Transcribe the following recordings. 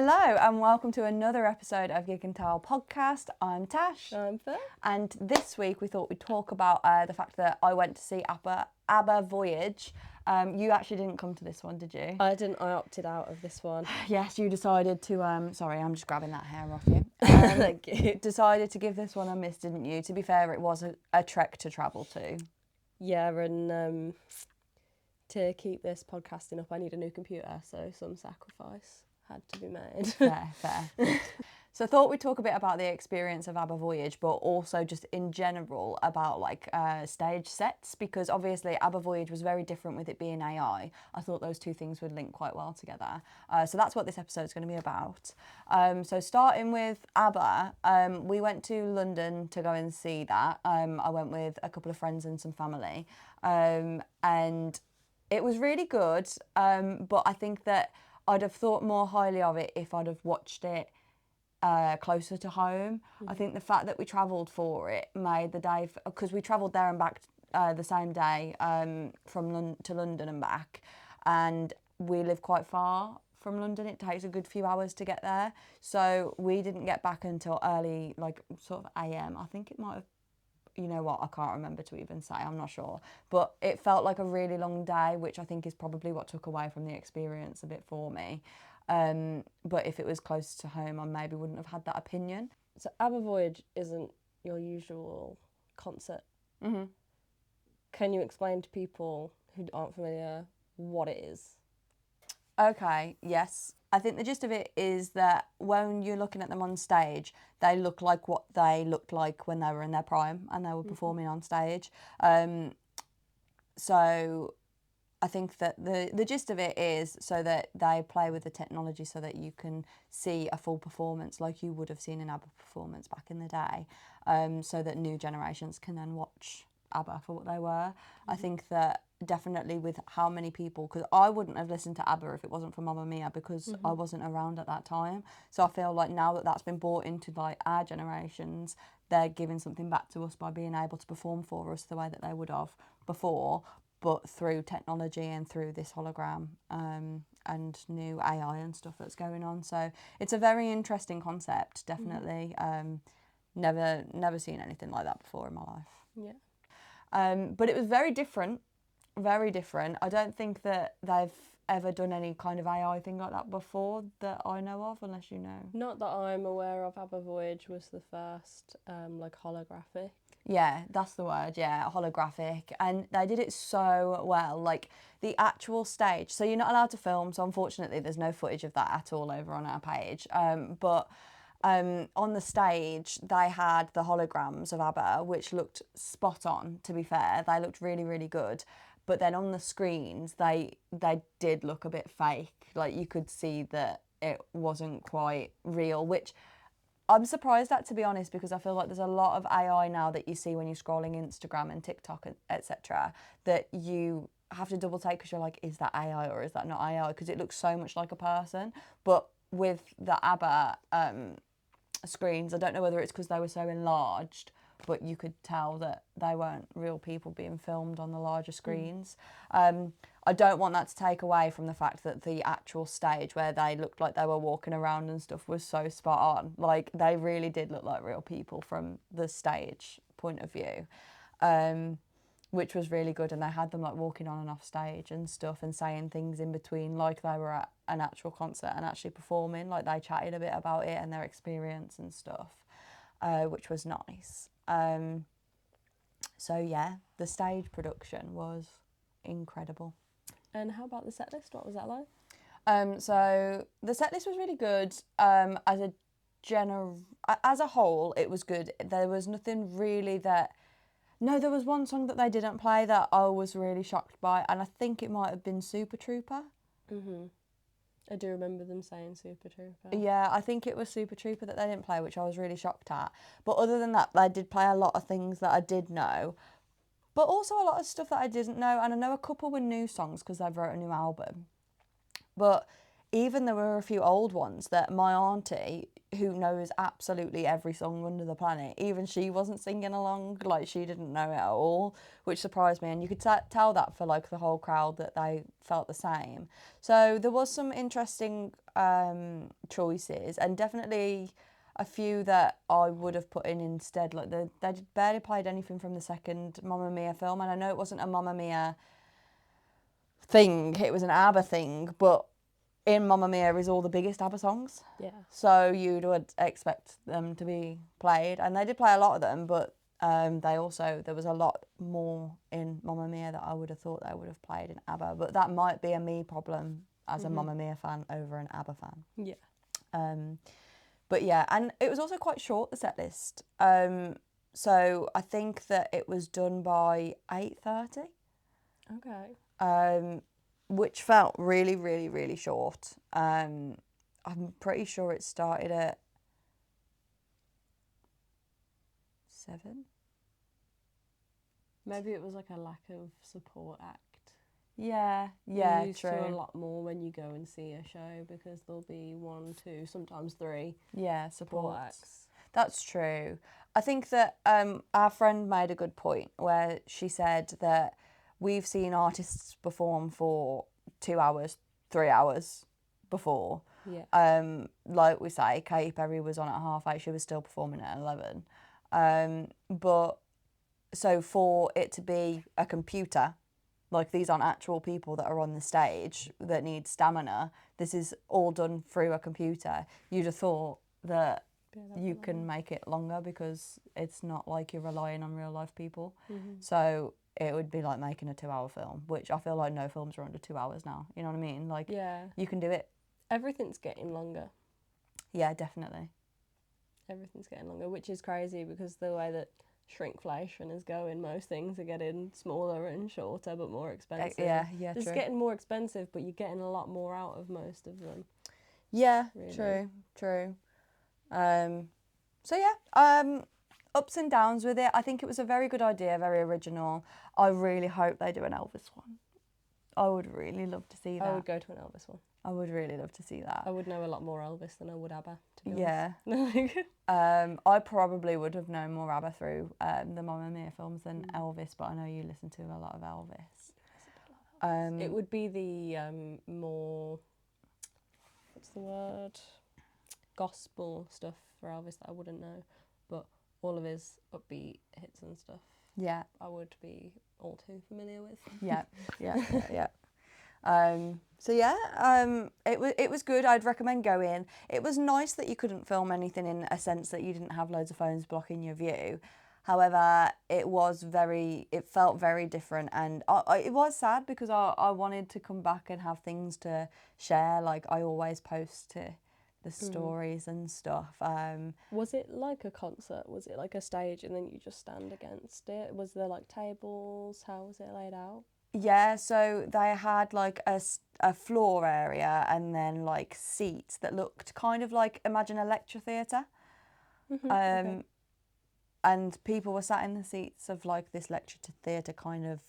Hello and welcome to another episode of Gig and Towel podcast. I'm Tash. I'm Phil. And this week we thought we'd talk about the fact that I went to see ABBA Voyage. You actually didn't come to this one, did you? I didn't. I opted out of this one. Yes, you decided to, sorry, I'm just grabbing that hair off you. Thank you. Decided to give this one a miss, didn't you? To be fair, it was a trek to travel to. Yeah, and to keep this podcasting up, I need a new computer, so some sacrifice had to be made. Fair. So I thought we'd talk a bit about the experience of ABBA Voyage, but also just in general about stage sets, because obviously ABBA Voyage was very different with it being AI. I thought those two things would link quite well together. So that's what this episode is going to be about. So starting with ABBA, we went to London to go and see that. I went with a couple of friends and some family, and it was really good, but I think that I'd have thought more highly of it if I'd have watched it closer to home. I think the fact that we travelled for it made the day, because we travelled there and back the same day to London and back, and we live quite far from London. It takes a good few hours to get there, so we didn't get back until early, sort of AM. I think it might have, you know what, I can't remember to even say, I'm not sure. But it felt like a really long day, which I think is probably what took away from the experience a bit for me. But if it was close to home, I maybe wouldn't have had that opinion. So ABBA Voyage isn't your usual concert. Mm-hmm. Can you explain to people who aren't familiar what it is? Okay, yes. I think the gist of it is that when you're looking at them on stage, they look like what they looked like when they were in their prime and they were performing on stage. So I think that the gist of it is so that they play with the technology so that you can see a full performance like you would have seen an ABBA performance back in the day, so that new generations can then watch ABBA for what they were. I think that definitely with how many people, because I wouldn't have listened to ABBA if it wasn't for Mamma Mia, because I wasn't around at that time. So I feel like now that that's been brought into our generations, they're giving something back to us by being able to perform for us the way that they would have before, but through technology and through this hologram and new AI and stuff that's going on. So it's a very interesting concept, definitely. Never seen anything like that before in my life. Yeah. But it was very different. Very different. I don't think that they've ever done any kind of AI thing like that before that I know of, unless you know. Not that I'm aware of. ABBA Voyage was the first, holographic. Yeah, that's the word, yeah, holographic. And they did it so well, like the actual stage. So you're not allowed to film, so unfortunately there's no footage of that at all over on our page. But on the stage, they had the holograms of ABBA, which looked spot on, to be fair. They looked really, really good. But then on the screens, they did look a bit fake. Like you could see that it wasn't quite real, which I'm surprised at, to be honest, because I feel like there's a lot of AI now that you see when you're scrolling Instagram and TikTok, etc., that you have to double take because you're like, is that AI or is that not AI? Because it looks so much like a person. But with the ABBA screens, I don't know whether it's because they were so enlarged, but you could tell that they weren't real people being filmed on the larger screens. I don't want that to take away from the fact that the actual stage where they looked like they were walking around and stuff was so spot on. Like, they really did look like real people from the stage point of view, which was really good. And they had them like walking on and off stage and stuff and saying things in between like they were at an actual concert and actually performing. Like, they chatted a bit about it and their experience and stuff, which was nice. So yeah, the stage production was incredible. And how about the set list? What was that like? So the set list was really good. As a whole, it was good. There was nothing really there was one song that they didn't play that I was really shocked by, and I think it might have been Super Trooper. I do remember them saying Super Trooper. Yeah, I think it was Super Trooper that they didn't play, which I was really shocked at. But other than that, they did play a lot of things that I did know, but also a lot of stuff that I didn't know. And I know a couple were new songs because they've wrote a new album. But even there were a few old ones that my auntie, who knows absolutely every song under the planet, even she wasn't singing along, like she didn't know it at all, which surprised me. And you could tell that for like the whole crowd that they felt the same. So there was some interesting choices, and definitely a few that I would have put in instead. Like they barely played anything from the second Mamma Mia film, and I know it wasn't a Mamma Mia thing, it was an ABBA thing, but in Mamma Mia is all the biggest ABBA songs. Yeah. So you'd would expect them to be played, and they did play a lot of them, but there was a lot more in Mamma Mia that I would have thought they would have played in ABBA, but that might be a me problem as a Mamma Mia fan over an ABBA fan. Yeah. But yeah, and it was also quite short, the set list. So I think that it was done by 8:30. Okay. Which felt really, really, really short. I'm pretty sure it started at 7. Maybe it was like a lack of support act. Yeah, You're used true. to a lot more when you go and see a show, because there'll be 1, 2, sometimes 3 support acts. That's true. I think that our friend made a good point where she said that we've seen artists perform for 2 hours, 3 hours before. Yeah. Like we say, Katy Perry was on at 8:30. She was still performing at 11. But so for it to be a computer, like these aren't actual people that are on the stage that need stamina. This is all done through a computer. You'd have thought that you can make it longer because it's not like you're relying on real life people. Mm-hmm. So it would be like making a 2-hour film, which I feel like no films are under 2 hours now. You know what I mean? Like, Yeah. you can do it. Everything's getting longer. Yeah, definitely. Everything's getting longer, which is crazy because the way that shrinkflation is going, most things are getting smaller and shorter but more expensive. Yeah, It's true. getting more expensive, but you're getting a lot more out of most of them. Yeah, really. true. So yeah, ups and downs with it. I think it was a very good idea, very original. I really hope they do an Elvis one. I would really love to see that. I would go to an Elvis one. I would really love to see that. I would know a lot more Elvis than I would ABBA, to be honest. Yeah. I probably would have known more ABBA through the Mamma Mia films than Elvis, but I know you listen to a lot of Elvis. It would be the more, what's the word, gospel stuff for Elvis that I wouldn't know, but all of his upbeat hits and stuff. Yeah. I would be all too familiar with. Yeah. So yeah, it was good. I'd recommend going. It was nice that you couldn't film anything in a sense that you didn't have loads of phones blocking your view. However, it felt very different, and it was sad because I wanted to come back and have things to share. Like I always post to the stories and stuff. Was it like a concert? Was it like a stage and then you just stand against it? Was there like tables? How was it laid out? Yeah, so they had like a floor area and then like seats that looked kind of like, imagine a lecture theatre. Okay. And people were sat in the seats of like this lecture theatre kind of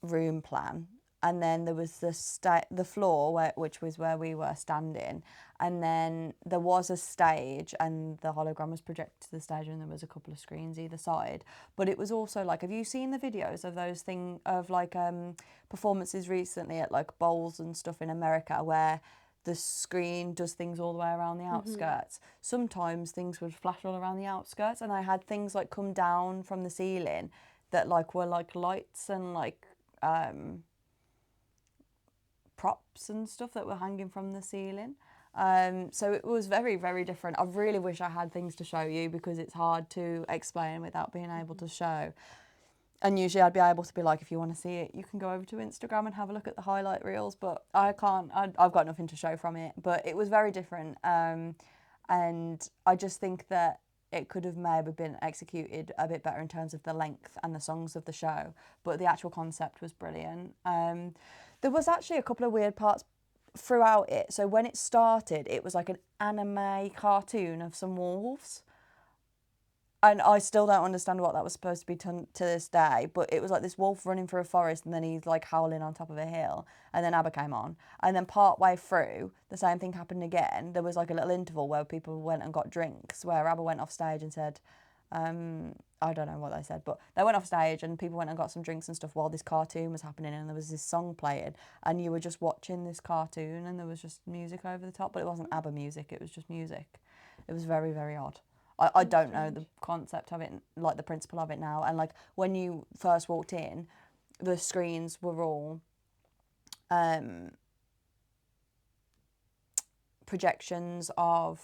room plan. And then there was the floor, which was where we were standing. And then there was a stage and the hologram was projected to the stage and there was a couple of screens either side. But it was also like, have you seen the videos of those performances recently at like bowls and stuff in America where the screen does things all the way around the outskirts? Sometimes things would flash all around the outskirts, and I had things like come down from the ceiling that like were like lights and like props and stuff that were hanging from the ceiling. So it was very, very different. I really wish I had things to show you because it's hard to explain without being able to show. And usually I'd be able to be like, if you want to see it, you can go over to Instagram and have a look at the highlight reels, but I can't. I've got nothing to show from it. But it was very different. And I just think that it could have maybe been executed a bit better in terms of the length and the songs of the show. But the actual concept was brilliant. There was actually a couple of weird parts throughout it. So when it started, it was like an anime cartoon of some wolves. And I still don't understand what that was supposed to be to this day, but it was like this wolf running through a forest and then he's like howling on top of a hill, and then ABBA came on. And then part way through, the same thing happened again. There was like a little interval where people went and got drinks, where ABBA went off stage and said, I don't know what they said, but they went off stage and people went and got some drinks and stuff while this cartoon was happening, and there was this song playing and you were just watching this cartoon and there was just music over the top, but it wasn't ABBA music, it was just music. It was very, very odd. I don't know the concept of it, like the principle of it now. And like when you first walked in, the screens were all projections of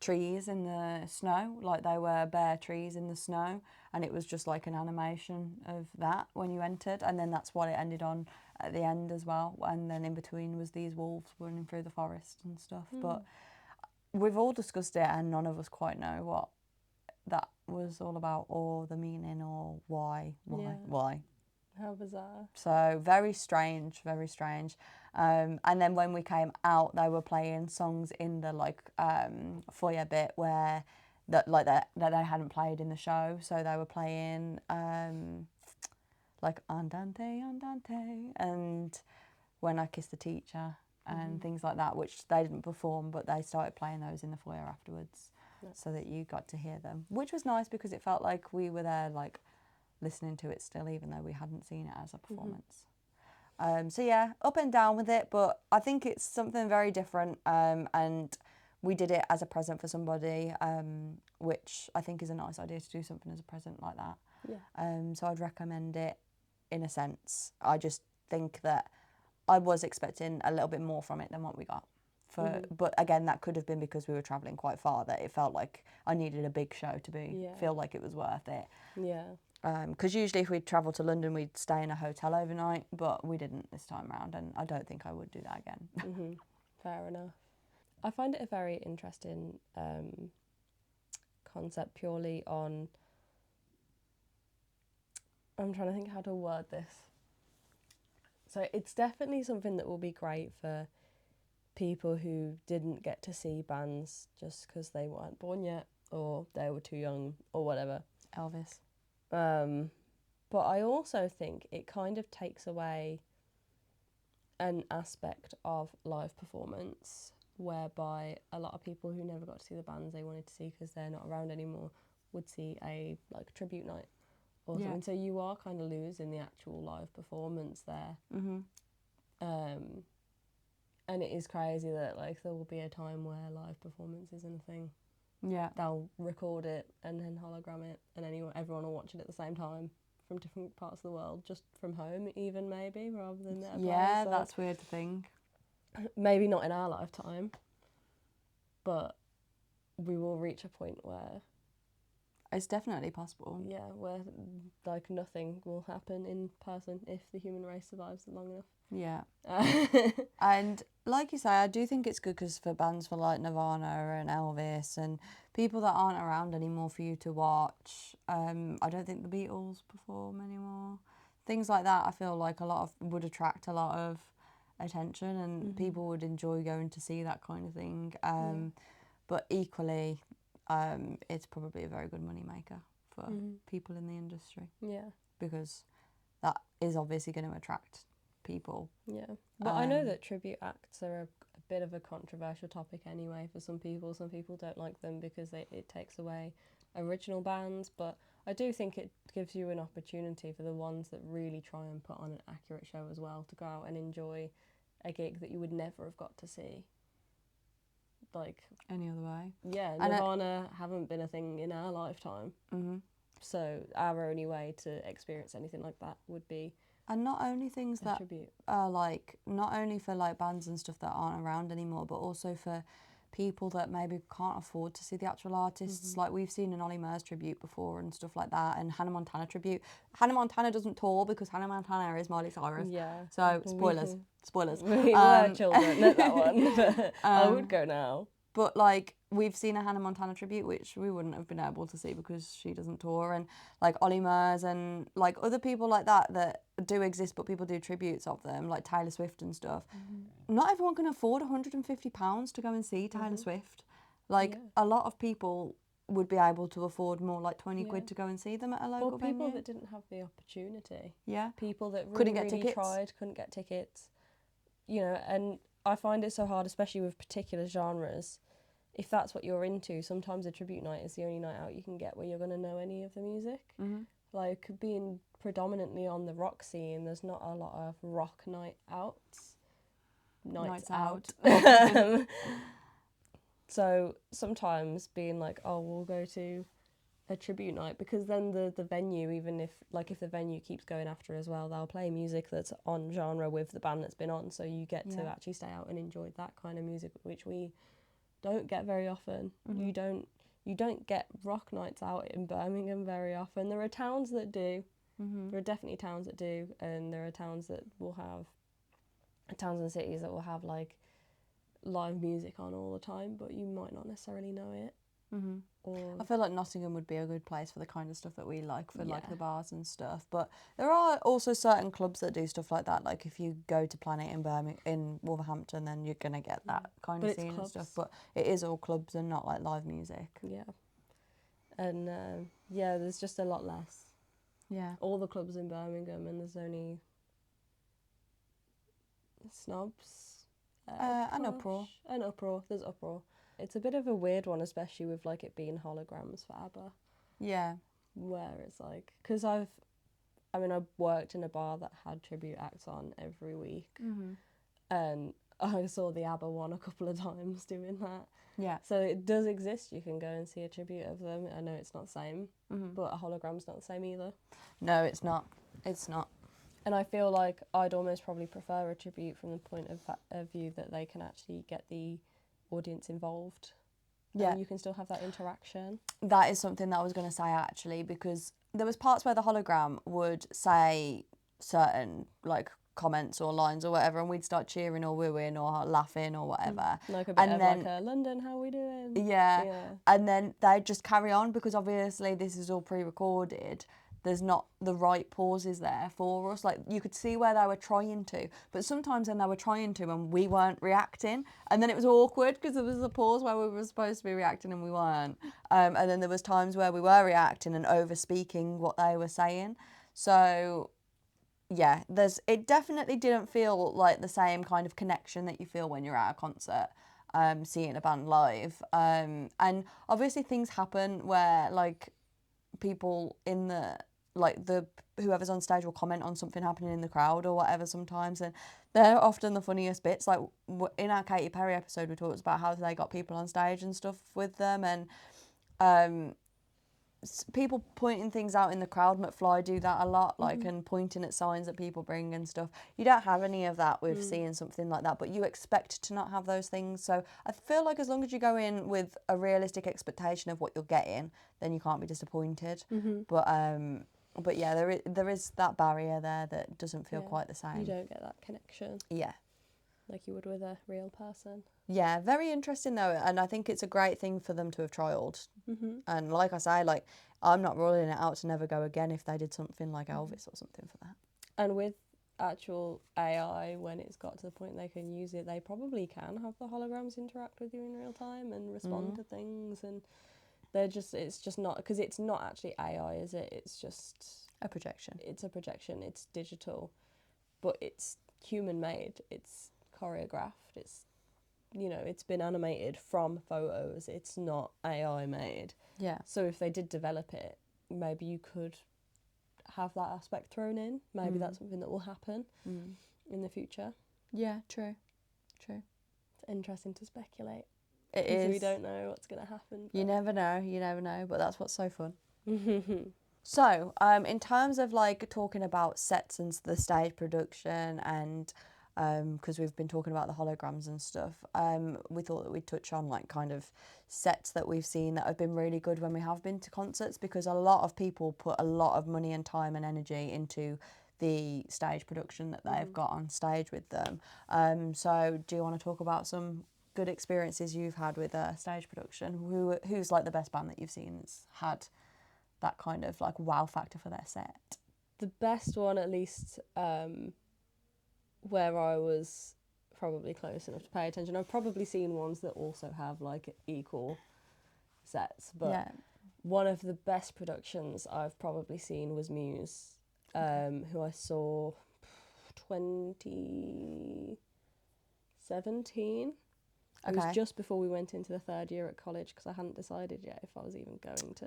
trees in the snow, like they were bare trees in the snow, and it was just like an animation of that when you entered, and then that's what it ended on at the end as well, and then in between was these wolves running through the forest and stuff. But we've all discussed it and none of us quite know what that was all about, or the meaning, or why. How bizarre. So very strange, very strange. And then when we came out, they were playing songs in the like foyer bit where that they hadn't played in the show. So they were playing like Andante, Andante, and When I Kissed the Teacher, and things like that, which they didn't perform, but they started playing those in the foyer afterwards, so that you got to hear them, which was nice because it felt like we were there, like listening to it still, even though we hadn't seen it as a performance. So yeah, up and down with it, but I think it's something very different, and we did it as a present for somebody, which I think is a nice idea, to do something as a present like that. So I'd recommend it in a sense. I just think that I was expecting a little bit more from it than what we got. But again, that could have been because we were travelling quite far, that it felt like I needed a big show to feel like it was worth it. Because usually if we'd travel to London, we'd stay in a hotel overnight, but we didn't this time around, and I don't think I would do that again. Fair enough. I find it a very interesting concept, purely on... I'm trying to think how to word this. So it's definitely something that will be great for people who didn't get to see bands just because they weren't born yet, or they were too young, or whatever. Elvis. But I also think it kind of takes away an aspect of live performance, whereby a lot of people who never got to see the bands they wanted to see because they're not around anymore would see a like tribute night or something. So you are kind of losing the actual live performance there. And it is crazy that like there will be a time where live performance isn't a thing. They'll record it and then hologram it, and everyone will watch it at the same time from different parts of the world, just from home even, maybe, rather than at a place. So that's weird to think. maybe not in our lifetime, but we will reach a point where... It's definitely possible. Yeah, where like nothing will happen in person if the human race survives long enough. Yeah. And like you say, I do think it's good because for bands for like Nirvana and Elvis and people that aren't around anymore for you to watch, I don't think the Beatles perform anymore. Things like that, I feel like would attract a lot of attention, and people would enjoy going to see that kind of thing. But equally, it's probably a very good moneymaker for people in the industry. Because that is obviously going to attract people. But I know that tribute acts are a bit of a controversial topic anyway for some people. Some people don't like them because it takes away original bands, but I do think it gives you an opportunity for the ones that really try and put on an accurate show as well, to go out and enjoy a gig that you would never have got to see like any other way. Nirvana haven't been a thing in our lifetime, so our only way to experience anything like that would be... And not only things that tribute. are like, not only for like bands and stuff that aren't around anymore, but also for people that maybe can't afford to see the actual artists. Like we've seen an Ollie Murs tribute before and stuff like that, and Hannah Montana tribute. Hannah Montana doesn't tour because Hannah Montana is Miley Cyrus. So spoilers. We were children at that one. I would go now. But like we've seen a Hannah Montana tribute, which we wouldn't have been able to see because she doesn't tour, and like Ollie Murs and like other people like that do exist, but people do tributes of them, like Taylor Swift and stuff. Not everyone can afford £150 to go and see Taylor Swift. Like a lot of people would be able to afford more like 20 Yeah. quid to go and see them at a local Or people venue. that didn't have the opportunity. Yeah. People that really, Couldn't get really tickets. tried, couldn't get tickets. You know, and I find it so hard, especially with particular genres. If that's what you're into, sometimes a tribute night is the only night out you can get where you're going to know any of the music. Mm-hmm. Like, being predominantly on the rock scene, there's not a lot of rock night outs. Nights out. So sometimes being like, oh, we'll go to a tribute night, because then the venue, even if the venue keeps going after as well, they'll play music that's on genre with the band that's been on, so you get to actually stay out and enjoy that kind of music, which we don't get very often. Mm-hmm. You don't get rock nights out in Birmingham very often. There are towns that do. Mm-hmm. There are definitely towns that do, and there are towns that will have towns and cities that will have like live music on all the time, but you might not necessarily know it. Mm-hmm. Or I feel like Nottingham would be a good place for the kind of stuff that we like, for like the bars and stuff. But there are also certain clubs that do stuff like that. Like if you go to Planet in in Wolverhampton, then you're gonna get that kind of scene and stuff. But it is all clubs and not like live music. Yeah. And there's just a lot less. Yeah. All the clubs in Birmingham, and there's only Snobs, and Uproar. And Uproar. There's Uproar. It's a bit of a weird one, especially with like it being holograms for ABBA. Yeah. Where it's like, because I've worked in a bar that had tribute acts on every week, and I saw the ABBA one a couple of times doing that. Yeah. So it does exist. You can go and see a tribute of them. I know it's not the same, but a hologram's not the same either. No, it's not. It's not. And I feel like I'd almost probably prefer a tribute from the point of view that they can actually get the audience involved. Yeah. And you can still have that interaction. That is something that I was going to say actually, because there was parts where the hologram would say certain like comments or lines or whatever, and we'd start cheering or wooing or laughing or whatever. Like a bit of like a London, how we doing? Yeah. And then they'd just carry on, because obviously this is all pre-recorded. There's not the right pauses there for us. Like, you could see where they were trying to, but sometimes then they were trying to and we weren't reacting. And then it was awkward because there was a pause where we were supposed to be reacting and we weren't. And then there was times where we were reacting and over speaking what they were saying. So, yeah, it definitely didn't feel like the same kind of connection that you feel when you're at a concert. Seeing a band live. And obviously things happen where, like, people in the whoever's on stage will comment on something happening in the crowd or whatever sometimes, and they're often the funniest bits. Like in our Katy Perry episode, we talked about how they got people on stage and stuff with them, and people pointing things out in the crowd. McFly do that a lot, like, and pointing at signs that people bring and stuff. You don't have any of that with seeing something like that, but you expect to not have those things. So I feel like as long as you go in with a realistic expectation of what you're getting, then you can't be disappointed. But yeah, there is that barrier there that doesn't feel quite the same. You don't get that connection. Yeah. Like you would with a real person. Yeah, very interesting though, and I think it's a great thing for them to have trialled. And like I say, like, I'm not ruling it out to never go again if they did something like Elvis or something for that. And with actual AI, when it's got to the point they can use it, they probably can have the holograms interact with you in real time and respond to things, and it's just not, because it's not actually AI, is it? It's just a projection. It's a projection. It's digital, but it's human made. It's choreographed. It's it's been animated from photos. It's not AI made. Yeah. So if they did develop it, maybe you could have that aspect thrown in. Maybe that's something that will happen in the future. Yeah, true. It's interesting to speculate. It is. We don't know what's going to happen. You never know, but that's what's so fun. So, in terms of like talking about sets and the stage production, and because we've been talking about the holograms and stuff, we thought that we'd touch on like kind of sets that we've seen that have been really good when we have been to concerts, because a lot of people put a lot of money and time and energy into the stage production that they've got on stage with them. So do you want to talk about some good experiences you've had with stage production? Who's like the best band that you've seen that's had that kind of like wow factor for their set? The best one, at least, where I was probably close enough to pay attention. I've probably seen ones that also have like equal sets, but Yeah. one of the best productions I've probably seen was Muse, who I saw 2017. It was just before we went into the third year at college because I hadn't decided yet if I was even going to.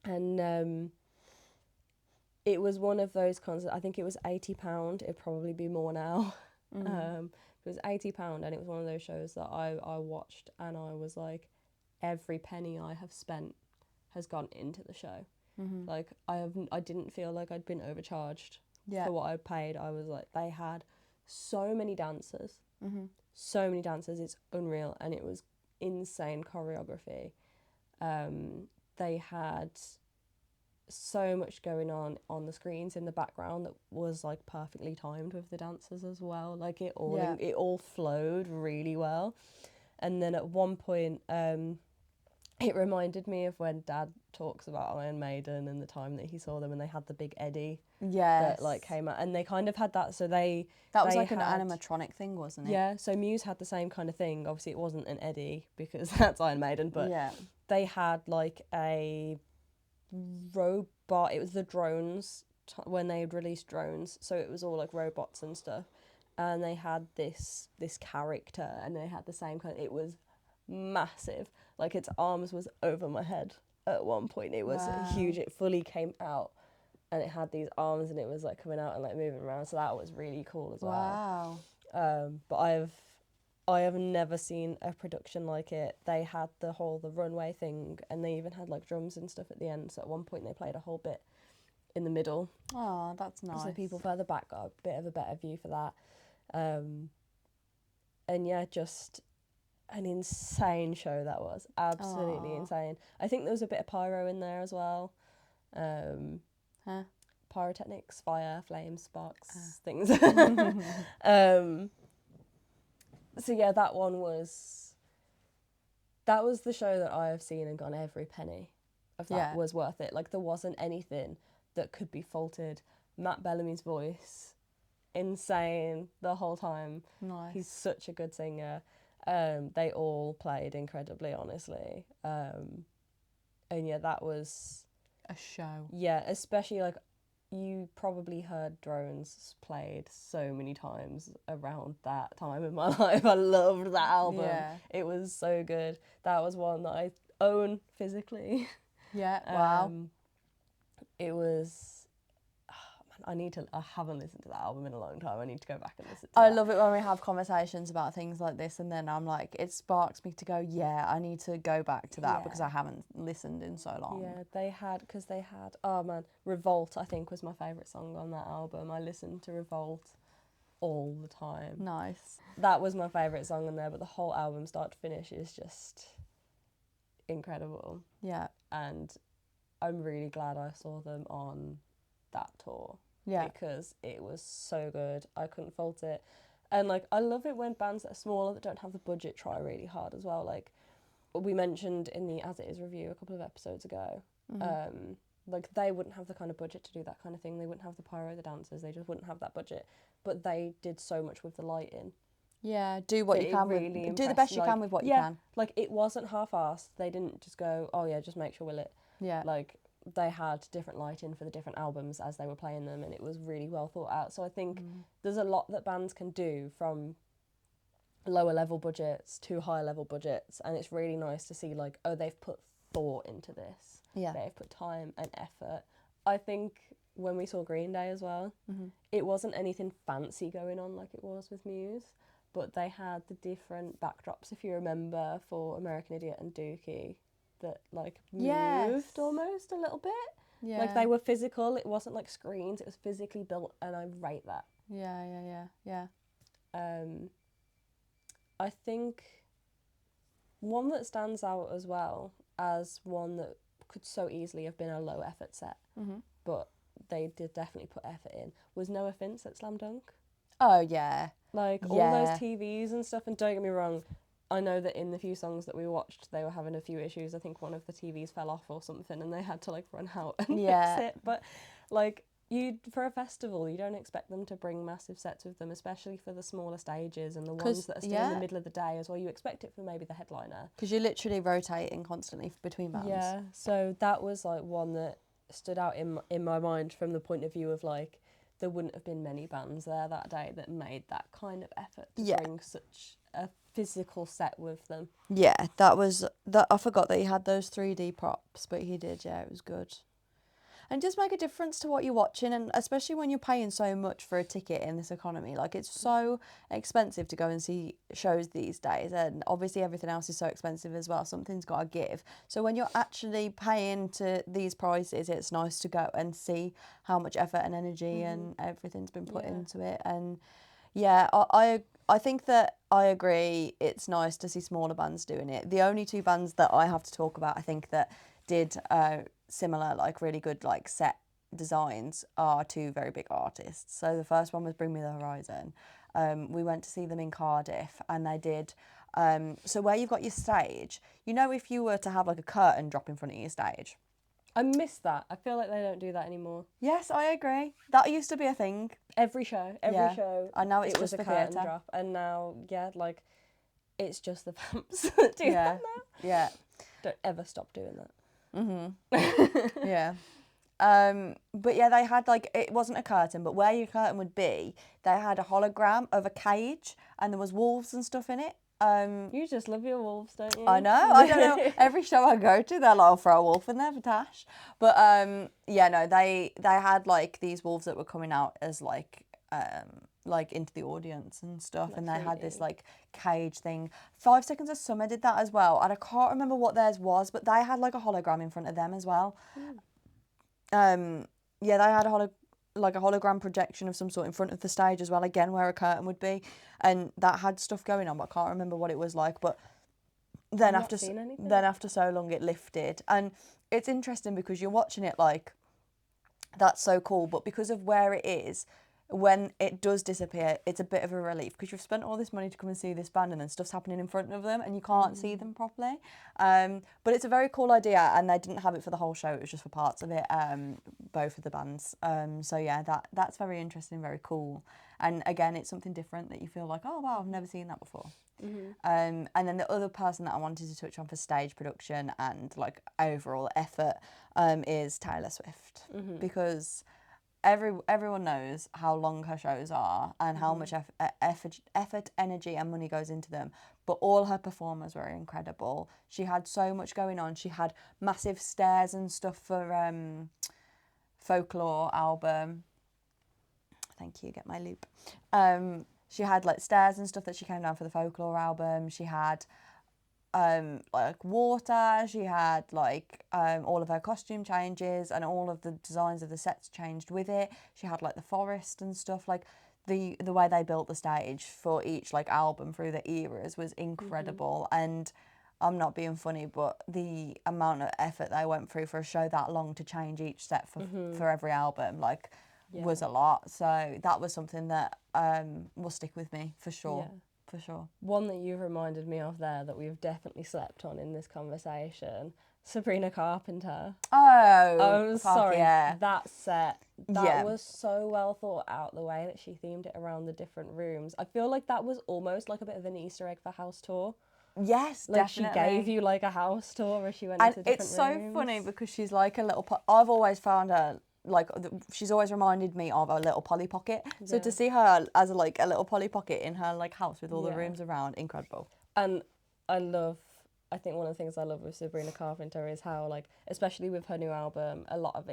And it was one of those concerts. I think it was £80. It'd probably be more now. It was £80, and it was one of those shows that I watched, and I was like, every penny I have spent has gone into the show. Like I didn't feel like I'd been overcharged for what I'd paid. I was like, they had so many dancers, so many dancers. It's unreal, and it was insane choreography. They had so much going on the screens in the background that was like perfectly timed with the dancers as well. Like it all flowed really well. And then at one point, it reminded me of when Dad talks about Iron Maiden and the time that he saw them, and they had the big Eddie that like came out, and they kind of had that. So that was like an animatronic thing, wasn't it? Yeah. So Muse had the same kind of thing. Obviously, it wasn't an Eddie because that's Iron Maiden, but they had like a robot. It was the drones when they had released drones, so it was all like robots and stuff. And they had this character, and they had the same kind. It was massive. Like its arms was over my head at one point. It was huge. It fully came out, and it had these arms, and it was like coming out and like moving around. So that was really cool as well. But I have never seen a production like it. They had the runway thing, and they even had like drums and stuff at the end. So at one point they played a whole bit in the middle. Oh, that's nice. So people further back got a bit of a better view for that. And yeah, just an insane show that was. Absolutely insane. I think there was a bit of pyro in there as well. Pyrotechnics, fire, flames, sparks, things. So yeah, that was the show that I have seen and gone, every penny of that was worth it. Like there wasn't anything that could be faulted. Matt Bellamy's voice, insane the whole time. Nice. He's such a good singer. They all played incredibly, honestly. And yeah, that was a show. Yeah, especially like you probably heard Drones played so many times around that time in my life. I loved that album. Yeah. It was so good. That was one that I own physically. Yeah, wow. It was... I haven't listened to that album in a long time. I need to go back and listen to it. I love it when we have conversations about things like this, and then I'm like, it sparks me to go, yeah, I need to go back to that because I haven't listened in so long. Yeah, they had, oh man, Revolt, I think, was my favourite song on that album. I listened to Revolt all the time. Nice. That was my favourite song on there, but the whole album, start to finish, is just incredible. Yeah. And I'm really glad I saw them on that tour. Yeah. Because it was so good. I couldn't fault it. And like, I love it when bands that are smaller, that don't have the budget, try really hard as well. Like we mentioned in the As It Is review a couple of episodes ago, like they wouldn't have the kind of budget to do that kind of thing. They wouldn't have the pyro, the dancers, they just wouldn't have that budget. But they did so much with the lighting. Yeah, do what you can do the best you can with what you can. Like it wasn't half-assed. They didn't just go, oh yeah, just make sure we're lit. Yeah. Like they had different lighting for the different albums as they were playing them, and it was really well thought out. So I think there's a lot that bands can do from lower level budgets to higher level budgets, and it's really nice to see like, oh, they've put thought into this. Yeah. They've put time and effort. I think when we saw Green Day as well, it wasn't anything fancy going on like it was with Muse, but they had the different backdrops, if you remember, for American Idiot and Dookie, that like moved almost a little bit. Yeah. Like they were physical. It wasn't like screens. It was physically built, and I rate that. Yeah. I think one that stands out as well as one that could so easily have been a low effort set, but they did definitely put effort in, was No Offence at Slam Dunk. Oh yeah. Like all those TVs and stuff, and don't get me wrong, I know that in the few songs that we watched, they were having a few issues. I think one of the TVs fell off or something, and they had to like run out and fix it. But like, for a festival, you don't expect them to bring massive sets with them, especially for the smaller stages and the 'Cause, ones that are still in the middle of the day as well. You expect it for maybe the headliner. Because you're literally rotating constantly between bands. Yeah, so that was like one that stood out in my mind from the point of view of like there wouldn't have been many bands there that day that made that kind of effort to bring such a physical set with them. Yeah, that was that. I forgot that he had those 3D props, but he did. Yeah, it was good. And it does make a difference to what you're watching, and especially when you're paying so much for a ticket in this economy. Like, it's so expensive to go and see shows these days, and obviously everything else is so expensive as well. Something's got to give. So when you're actually paying to these prices, it's nice to go and see how much effort and energy and everything's been put into it. And yeah, I think that I agree. It's nice to see smaller bands doing it. The only two bands that I have to talk about, I think, that did similar, like really good, like set designs are two very big artists. So the first one was Bring Me the Horizon. We went to see them in Cardiff, and they did. So where you've got your stage, you know, if you were to have like a curtain drop in front of your stage. I miss that. I feel like they don't do that anymore. Yes, I agree. That used to be a thing. Every show. And now it's it was just a for curtain theatre. drop, and now like it's just the vamps that do that now. Yeah. Don't ever stop doing that. Yeah. But yeah, they had like, it wasn't a curtain, but where your curtain would be, they had a hologram of a cage, and there was wolves and stuff in it. You just love your wolves, don't you? I know. I don't know. Every show I go to, they're like, I'll throw a wolf in there for Tash. But yeah, no, they had like these wolves that were coming out as like into the audience and stuff. That's and they had this like cage thing. 5 Seconds of Summer did that as well. And I can't remember what theirs was, but they had like a hologram in front of them as well. Yeah, they had a hologram projection of some sort in front of the stage as well, again where a curtain would be, and that had stuff going on, but I can't remember what it was like. But then after so long, it lifted, and it's interesting because you're watching it like, that's so cool, but because of where it is, when it does disappear, it's a bit of a relief because you've spent all this money to come and see this band, and then stuff's happening in front of them and you can't see them properly. But it's a very cool idea, and they didn't have it for the whole show, it was just for parts of it, both of the bands. So yeah, that's very interesting, very cool. And again, it's something different that you feel like, oh wow, I've never seen that before. And then the other person that I wanted to touch on for stage production and like overall effort is Taylor Swift, because everyone knows how long her shows are and how much effort, energy and money goes into them, but all her performers were incredible. She had so much going on. She had massive stairs and stuff for Folklore album. Thank you, get my loop. She had like stairs and stuff that she came down for the Folklore album. She had like water, she had like all of her costume changes and all of the designs of the sets changed with it. She had like the forest and stuff, like the way they built the stage for each like album through the eras was incredible. And I'm not being funny, but the amount of effort they went through for a show that long to change each set for every album was a lot. So that was something that will stick with me for sure. For sure. One that you've reminded me of there that we've definitely slept on in this conversation, Sabrina Carpenter. Oh, I'm sorry. Yeah. That set, that was so well thought out, the way that she themed it around the different rooms. I feel like that was almost like a bit of an Easter egg for House Tour. Yes, like definitely. She gave you like a house tour as she went into different rooms. It's so funny because she's like a little... I've always found her... like, she's always reminded me of a little Polly Pocket. So to see her as a little Polly Pocket in her like house with all the rooms around, incredible. And I think one of the things I love with Sabrina Carpenter is how, like, especially with her new album, a lot of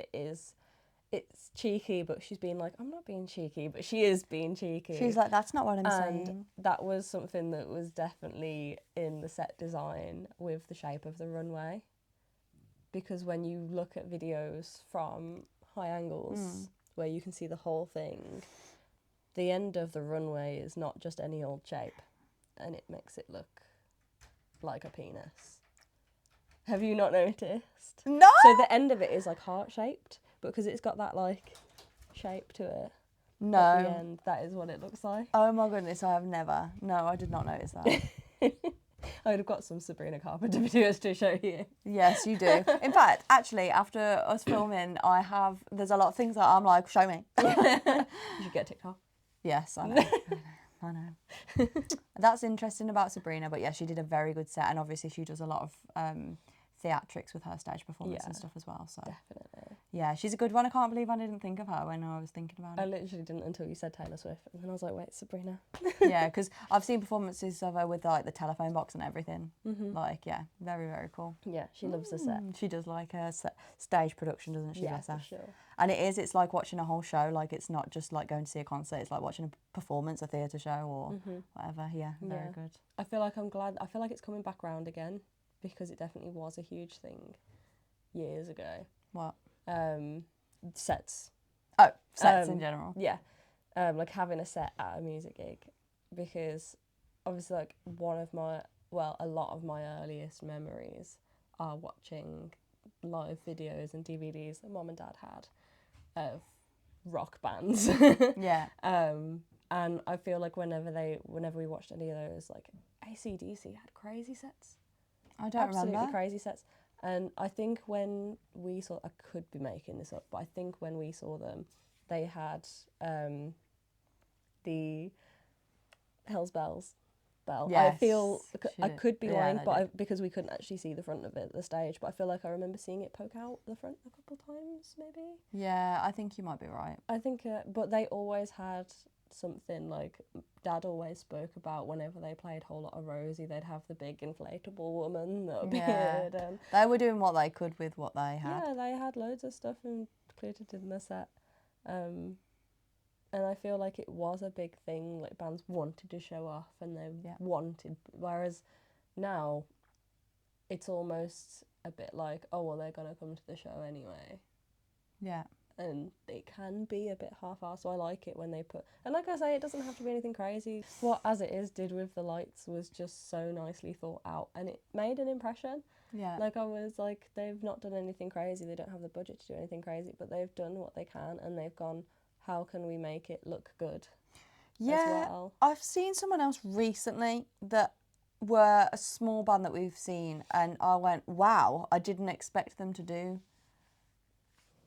it's cheeky, but she's being like, I'm not being cheeky, but she is being cheeky. She's like, that's not what I'm saying. That was something that was definitely in the set design with the shape of the runway. Because when you look at videos from high angles where you can see the whole thing, the end of the runway is not just any old shape, and it makes it look like a penis. Have you not noticed? No! So the end of it is like heart-shaped, but because it's got that like shape to it. No. At the end, that is what it looks like. Oh my goodness, I have never. No, I did not notice that. I'd have got some Sabrina Carpenter videos to show you. Yes, you do. In fact, actually, after us filming, there's a lot of things that I'm like, show me. You should get TikTok. Yes, I know. I know. That's interesting about Sabrina, but yeah, she did a very good set, and obviously she does a lot of theatrics with her stage performance and stuff as well. So Definitely. yeah, she's a good one. I can't believe I didn't think of her when I was thinking about I it. literally didn't until you said Taylor Swift, and then I was like, wait, Sabrina. Yeah, because I've seen performances of her with like the telephone box and everything. Like, yeah, very, very cool. Yeah, she loves the set. She does like her stage production, doesn't she? Yeah, Bless her. for sure. And it's like watching a whole show. Like, it's not just like going to see a concert. It's like watching a performance, a theatre show or whatever. Yeah, very good. I feel like I'm glad. I feel like it's coming back round again because it definitely was a huge thing years ago. What? Sets. Oh, sets in general. Yeah. Like having a set at a music gig, because obviously like a lot of my earliest memories are watching live videos and DVDs that mum and dad had of rock bands. Yeah. And I feel like whenever we watched any of those, like AC/DC had crazy sets. I don't Absolutely remember. crazy sets. And I think when we saw, I could be making this up, but I think when we saw them, they had the Hell's Bells bell. Yes, I feel I could be lying, they but because we couldn't actually see the front of it at the stage, but I feel like I remember seeing it poke out the front a couple of times, maybe. Yeah, I think you might be right. I think, but they always had something, like Dad always spoke about whenever they played Whole Lot of Rosie, they'd have the big inflatable woman that appeared. Yeah. And They were doing what they could with what they had. yeah, they had loads of stuff included in the set. And I feel like it was a big thing, like bands wanted to show off and they wanted, whereas now it's almost a bit like, oh, well, they're going to come to the show anyway. Yeah. And it can be a bit half-assed, so I like it when they put... And like I say, it doesn't have to be anything crazy. What As It Is did with the lights was just so nicely thought out, and it made an impression. Yeah. Like, I was like, they've not done anything crazy, they don't have the budget to do anything crazy, but they've done what they can, and they've gone, how can we make it look good as well? I've seen someone else recently that were a small band that we've seen, and I went, wow, I didn't expect them to do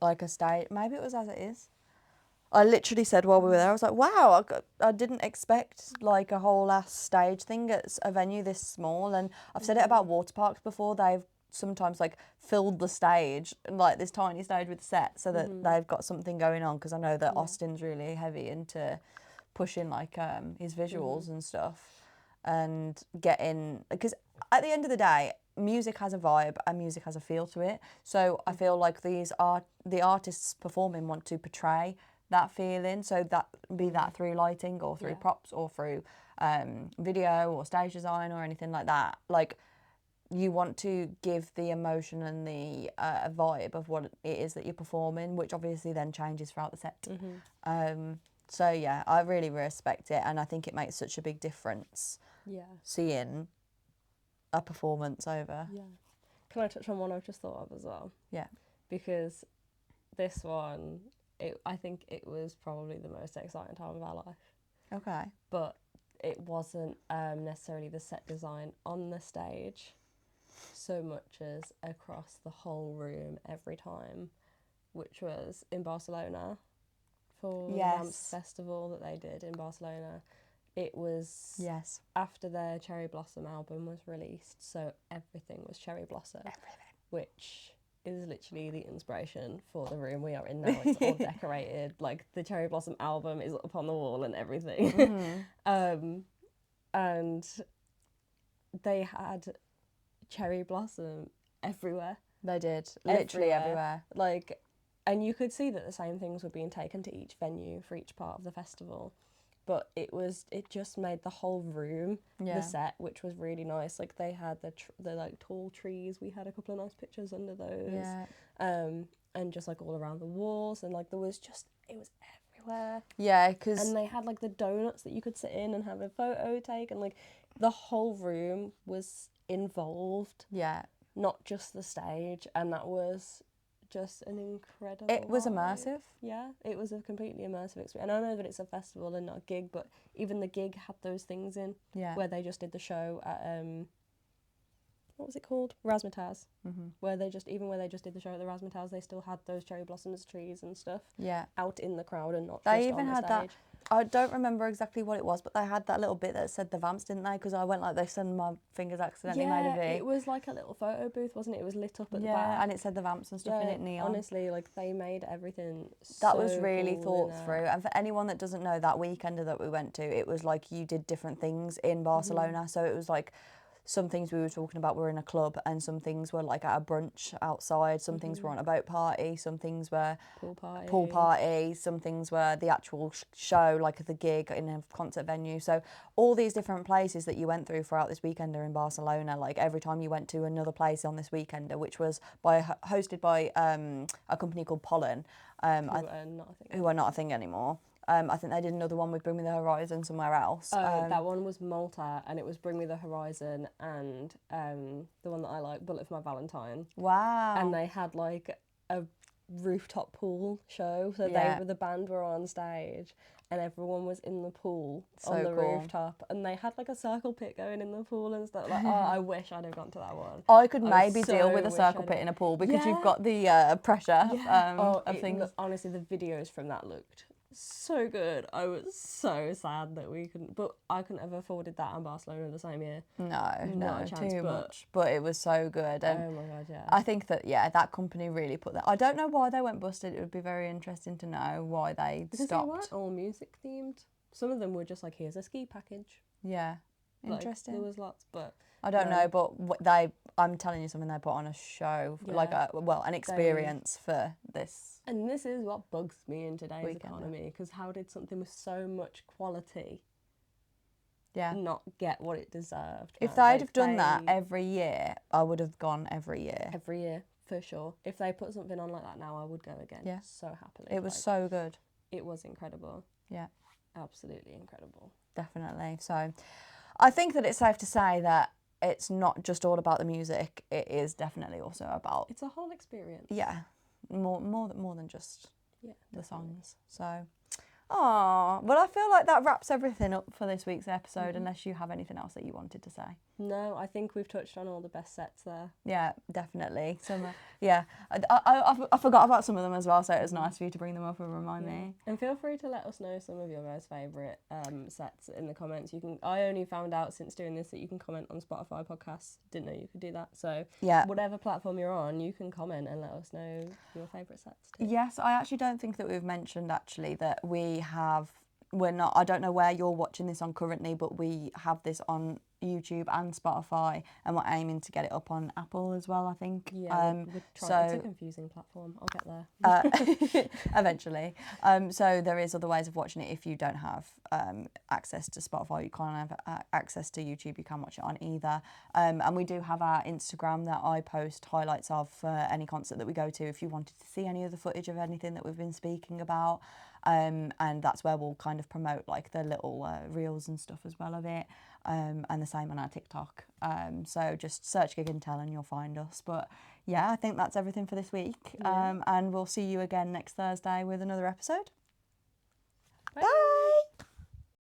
like a stage. Maybe it was As It Is. I literally said while we were there, I was like, wow, I didn't expect like a whole ass stage thing at a venue this small. And I've said it about water parks before. They've sometimes like filled the stage, like this tiny stage with set, so that they've got something going on. Because I know that Austin's really heavy into pushing like his visuals and stuff, and getting, because at the end of the day, music has a vibe and music has a feel to it. So I feel like the artists performing want to portray that feeling. So that be that through lighting or through props or through video or stage design or anything like that. Like, you want to give the emotion and the vibe of what it is that you're performing, which obviously then changes throughout the set. So yeah, I really respect it, and I think it makes such a big difference. Yeah. Seeing a performance over. Yeah. Can I touch on one I've just thought of as well? Yeah. Because this one, I think it was probably the most exciting time of our life. Okay. But it wasn't necessarily the set design on the stage so much as across the whole room every time, which was in Barcelona for the Ramps Festival that they did in Barcelona. It was after their Cherry Blossom album was released, so everything was Cherry Blossom, which is literally the inspiration for the room we are in now. It's all decorated, like the Cherry Blossom album is up on the wall and everything. And they had Cherry Blossom everywhere. They did, literally everywhere. Like, and you could see that the same things were being taken to each venue for each part of the festival. But it just made the whole room the set, which was really nice. Like, they had the like tall trees. We had a couple of nice pictures under those. Yeah. And just like all around the walls, and like it was everywhere. Yeah, because... And they had like the donuts that you could sit in and have a photo take, and like the whole room was involved. Yeah. Not just the stage, and that was just an incredible It was vibe. immersive. Yeah, it was a completely immersive experience. And I know that it's a festival and not a gig, but even the gig had those things in where they just did the show at what was it called? Razzmatazz. Where they just did the show at the Razzmatazz, they still had those cherry blossoms trees and stuff. Yeah. Out in the crowd and not They just even on the had stage. that. I don't remember exactly what it was, but they had that little bit that said the Vamps, didn't they? Because I went like this and my fingers accidentally made a V. It was like a little photo booth, wasn't it? It was lit up at the back. Yeah, and it said the Vamps and stuff in it neon. Honestly, like they made everything That so was really cool thought through. And for anyone that doesn't know, that weekender that we went to, it was like you did different things in Barcelona. So it was like some things we were talking about were in a club, and some things were like at a brunch outside, some things were on a boat party, some things were pool party, some things were the actual show, like the gig in a concert venue. So all these different places that you went through throughout this weekender in Barcelona, like every time you went to another place on this weekender, which was hosted by a company called Pollen, who are not a thing anymore. I think they did another one with Bring Me the Horizon somewhere else. That one was Malta, and it was Bring Me the Horizon and the one that I like, Bullet for My Valentine. Wow. And they had like a rooftop pool show, so the band were on stage and everyone was in the pool on the rooftop, and they had like a circle pit going in the pool and stuff. Like, oh, I wish I'd have gone to that one. I could maybe deal with a circle pit in a pool because you've got the pressure of things. Honestly, the videos from that looked so good. I was so sad that we couldn't, but I couldn't have afforded that in Barcelona the same year. No, too much. But it was so good. And oh my god, yeah. I think that that company really put that. I don't know why they went busted. It would be very interesting to know why they because stopped. They weren't all music themed. Some of them were just like, here's a ski package. Yeah, interesting. Like, there was lots, but I don't know, but I'm telling you something, they put on a show, like an experience for this. And this is what bugs me in today's economy, because how did something with so much quality not get what it deserved? If they'd have done that every year, I would have gone every year. Every year, for sure. If they put something on like that now, I would go again. Yeah. So happily. It was so good. It was incredible. Yeah. Absolutely incredible. Definitely. So I think that it's safe to say that it's not just all about the music. It is definitely also about... It's a whole experience. Yeah. More than just the songs. So... Oh, well, I feel like that wraps everything up for this week's episode, unless you have anything else that you wanted to say. No, I think we've touched on all the best sets there. Yeah, definitely. Some, I forgot about some of them as well, so it was nice for you to bring them up and remind me. And feel free to let us know some of your guys' favourite sets in the comments. I only found out since doing this that you can comment on Spotify podcasts. Didn't know you could do that. So whatever platform you're on, you can comment and let us know your favourite sets too. Yes, I actually don't think that we've mentioned that I don't know where you're watching this on currently, but we have this on YouTube and Spotify, and we're aiming to get it up on Apple as well, I think. Yeah, we're trying. It's a confusing platform. I'll get there. Eventually. So there is other ways of watching it. If you don't have access to Spotify, you can't have access to YouTube, you can watch it on either. And we do have our Instagram that I post highlights of for any concert that we go to, if you wanted to see any of the footage of anything that we've been speaking about. And that's where we'll kind of promote like the little reels and stuff as well of it. And the same on our TikTok. So just search Gig and Tell and you'll find us. But yeah, I think that's everything for this week. And we'll see you again next Thursday with another episode. Bye. Bye.